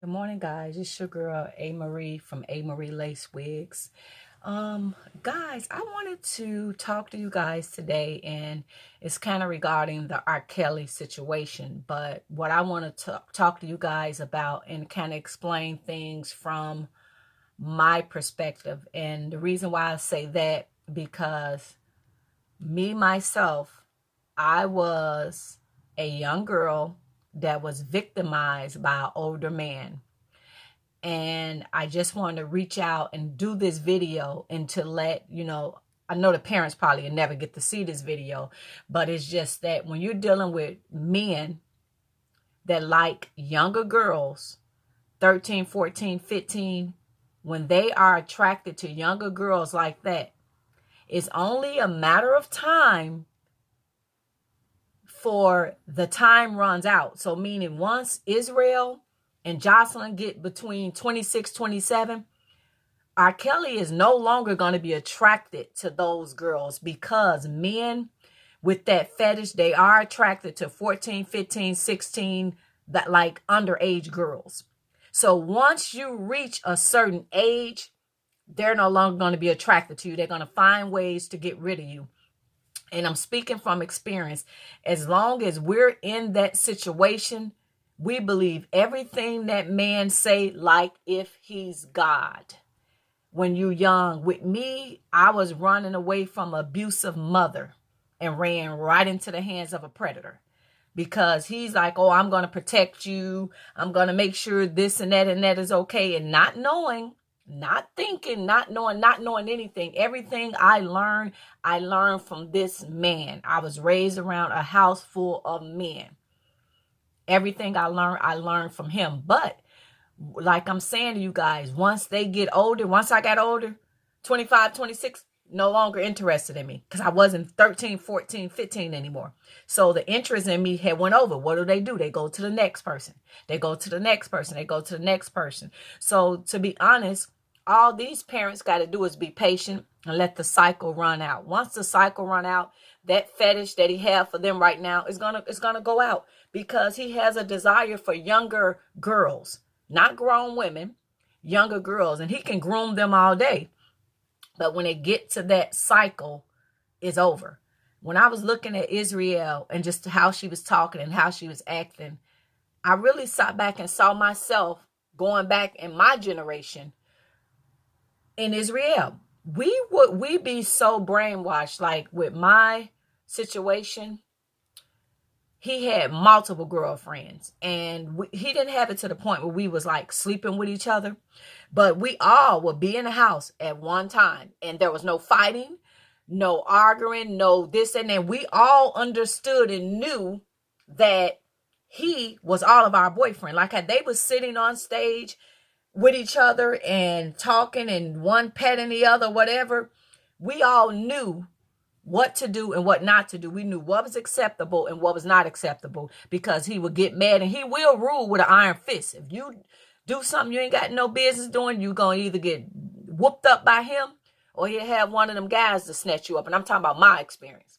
Good morning, guys. It's your girl A Marie from A Marie Lace Wigs. Guys, I wanted to talk to you guys today, and it's kind of regarding the R. Kelly situation. But what I want to talk to you guys about and kind of explain things from my perspective. And the reason why I say that, because me myself, I was a young girl that was victimized by an older man, and I just wanted to reach out and do this video and to let you know. I know the parents probably will never get to see this video, but it's just that when you're dealing with men that like younger girls, 13, 14, 15, when they are attracted to younger girls like that, it's only a matter of time for the time runs out. So meaning once Israel and Jocelyn get between 26, 27, R. Kelly is no longer going to be attracted to those girls, because men with that fetish, they are attracted to 14, 15, 16, that like underage girls. So once you reach a certain age, they're no longer going to be attracted to you. They're going to find ways to get rid of you. And I'm speaking from experience. As long as we're in that situation, we believe everything that man say, like if he's God. When you're young, with me, I was running away from an abusive mother and ran right into the hands of a predator, because he's like, oh, I'm going to protect you. I'm going to make sure this and that is okay. And not knowing, not thinking, not knowing anything. Everything I learned from this man. I was raised around a house full of men. Everything I learned from him. But like I'm saying to you guys, once they get older, once I got older, 25, 26, no longer interested in me, because I wasn't 13, 14, 15 anymore. So the interest in me had went over. What do? They go to the next person. They go to the next person. They go to the next person. So to be honest, all these parents got to do is be patient and let the cycle run out. Once the cycle run out, that fetish that he have for them right now is gonna go out, because he has a desire for younger girls, not grown women, younger girls, and he can groom them all day. But when it get to that cycle, it's over. When I was looking at Israel and just how she was talking and how she was acting, I really sat back and saw myself going back in my generation in Israel. We be so brainwashed. Like with my situation, he had multiple girlfriends, and he didn't have it to the point where we was like sleeping with each other, but we all would be in the house at one time, and there was no fighting, no arguing, no this and that. We all understood and knew that he was all of our boyfriend. Like how they was sitting on stage with each other and talking, and one petting the other, whatever. We all knew what to do and what not to do. We knew what was acceptable and what was not acceptable, because he would get mad, and he will rule with an iron fist. If you do something you ain't got no business doing, you gonna either get whooped up by him, or he'll have one of them guys to snatch you up. And I'm talking about my experience.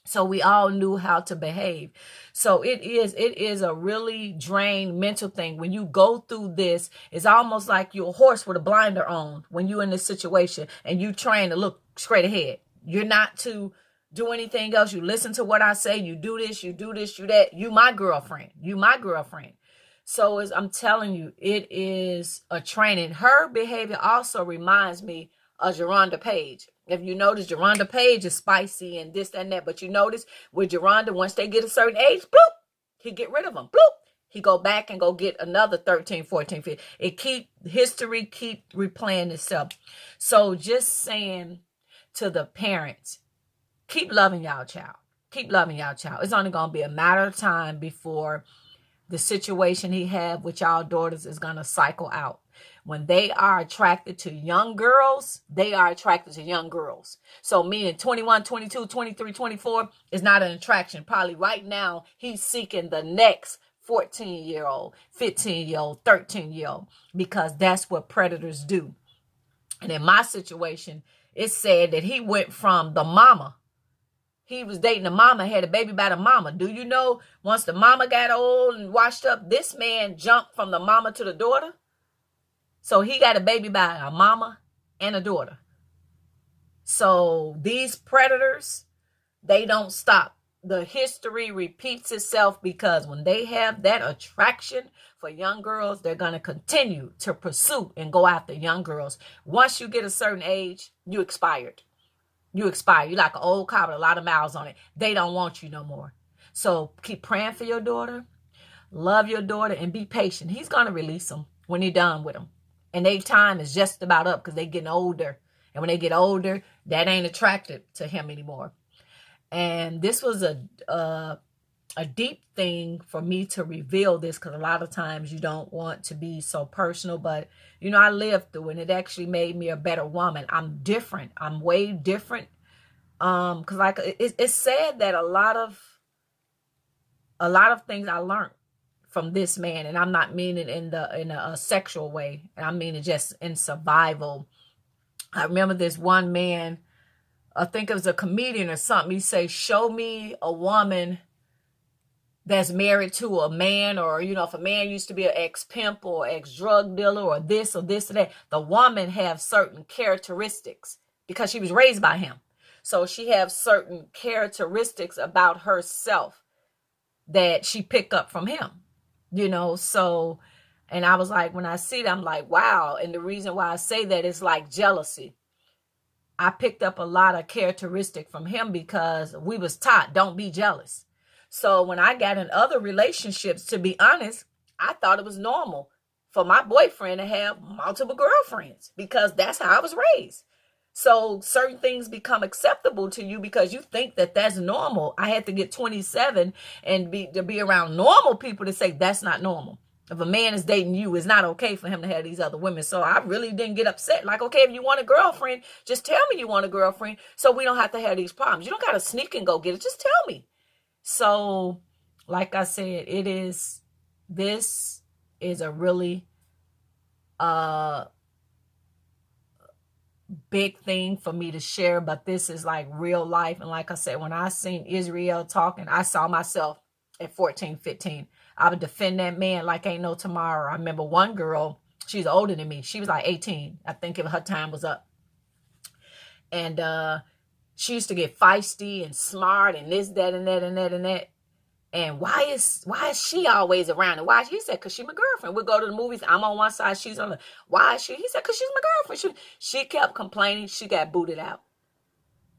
So we all knew how to behave. So it is a really drained mental thing. When you go through this, it's almost like you're a horse with a blinder on when you're in this situation and you train to look straight ahead. You're not to do anything else. You listen to what I say. You do this, you do this, you that. You my girlfriend. You my girlfriend. So as I'm telling you, it is a training. Her behavior also reminds me of Geronda Page. If you notice, Geronda Page is spicy and this and that. But you notice with Geronda, once they get a certain age, bloop, he get rid of them. Bloop. He go back and go get another 13, 14, 15. History keep replaying itself. So just saying to the parents, keep loving y'all child. Keep loving y'all child. It's only going to be a matter of time before the situation he had with y'all daughters is going to cycle out. When they are attracted to young girls, they are attracted to young girls. So meaning 21, 22, 23, 24 is not an attraction. Probably right now, he's seeking the next 14-year-old, 15-year-old, 13-year-old, because that's what predators do. And in my situation, it said that he went from the mama he was dating the mama, had a baby by the mama. Do you know once the mama got old and washed up, this man jumped from the mama to the daughter? So he got a baby by a mama and a daughter. So these predators, they don't stop. The history repeats itself because when they have that attraction for young girls, they're going to continue to pursue and go after young girls. Once you get a certain age, you expired. You expire. You're like an old car with a lot of miles on it. They don't want you no more. So keep praying for your daughter. Love your daughter and be patient. He's going to release them when you're done with them. And their time is just about up because they're getting older. And when they get older, that ain't attractive to him anymore. And this was a deep thing for me to reveal this because a lot of times you don't want to be so personal. But, you know, I lived through and it actually made me a better woman. I'm different. I'm way different. Because like it's sad that a lot of things I learned from this man, and I'm not meaning in a sexual way, and I mean it just in survival. I remember this one man, I think it was a comedian or something. He say, show me a woman that's married to a man, or, you know, if a man used to be an ex-pimp or ex-drug dealer or this or that, the woman have certain characteristics because she was raised by him. So she has certain characteristics about herself that she picked up from him, you know. So, and I was like, when I see it, I'm like, wow. And the reason why I say that is like jealousy. I picked up a lot of characteristic from him because we was taught, don't be jealous. So when I got in other relationships, to be honest, I thought it was normal for my boyfriend to have multiple girlfriends because that's how I was raised. So certain things become acceptable to you because you think that that's normal. I had to get 27 and be around normal people to say that's not normal. If a man is dating you, it's not okay for him to have these other women. So I really didn't get upset. Like, okay, if you want a girlfriend, just tell me you want a girlfriend so we don't have to have these problems. You don't got to sneak and go get it. Just tell me. So, like I said, this is a really big thing for me to share, but this is like real life. And like I said, when I seen Israel talking, I saw myself at 14, 15. I would defend that man like ain't no tomorrow. I remember one girl, she's older than me. She was like 18. I think her time was up. And she used to get feisty and smart and this, that, and that, and that, and that. And why is she always around? And why? He said, because she's my girlfriend. We'll go to the movies. I'm on one side. She's on the. Why is she? He said, because she's my girlfriend. She kept complaining. She got booted out.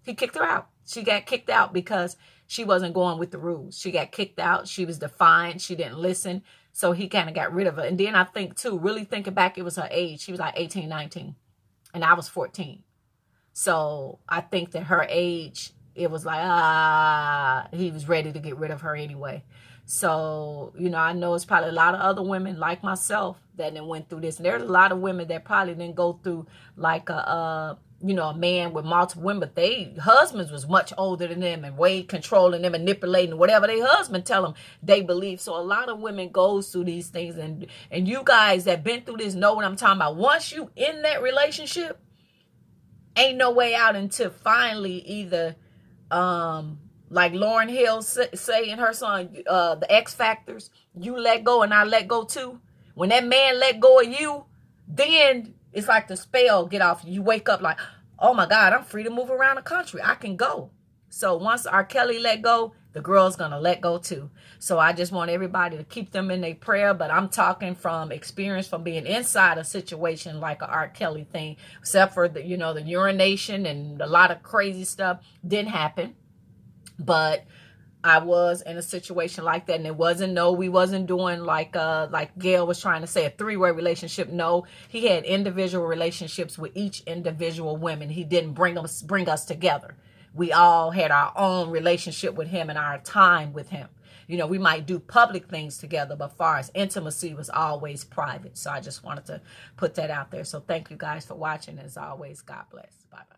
He kicked her out. She got kicked out because she wasn't going with the rules. She got kicked out. She was defiant. She didn't listen. So he kind of got rid of her. And then I think, too, really thinking back, it was her age. She was like 18, 19. And I was 14. So I think that her age, it was like, he was ready to get rid of her anyway. So, you know, I know it's probably a lot of other women like myself that then went through this. And there's a lot of women that probably didn't go through like a man with multiple women, but they husbands was much older than them and way controlling them, manipulating whatever their husband tell them they believe. So a lot of women goes through these things, and you guys that been through this know what I'm talking about. Once you in that relationship, ain't no way out until finally either, like Lauryn Hill say in her song, The X Factors, you let go and I let go too. When that man let go of you, then it's like the spell get off. You wake up like, oh my God, I'm free to move around the country. I can go. So once R. Kelly let go, the girl's going to let go too. So I just want everybody to keep them in their prayer. But I'm talking from experience from being inside a situation like a R. Kelly thing, except for the urination and a lot of crazy stuff didn't happen. But I was in a situation like that, and we wasn't doing like Gail was trying to say, a three-way relationship. No, he had individual relationships with each individual women. He didn't bring us together. We all had our own relationship with him and our time with him. You know, we might do public things together, but far as intimacy was always private. So I just wanted to put that out there. So thank you guys for watching. As always, God bless. Bye-bye.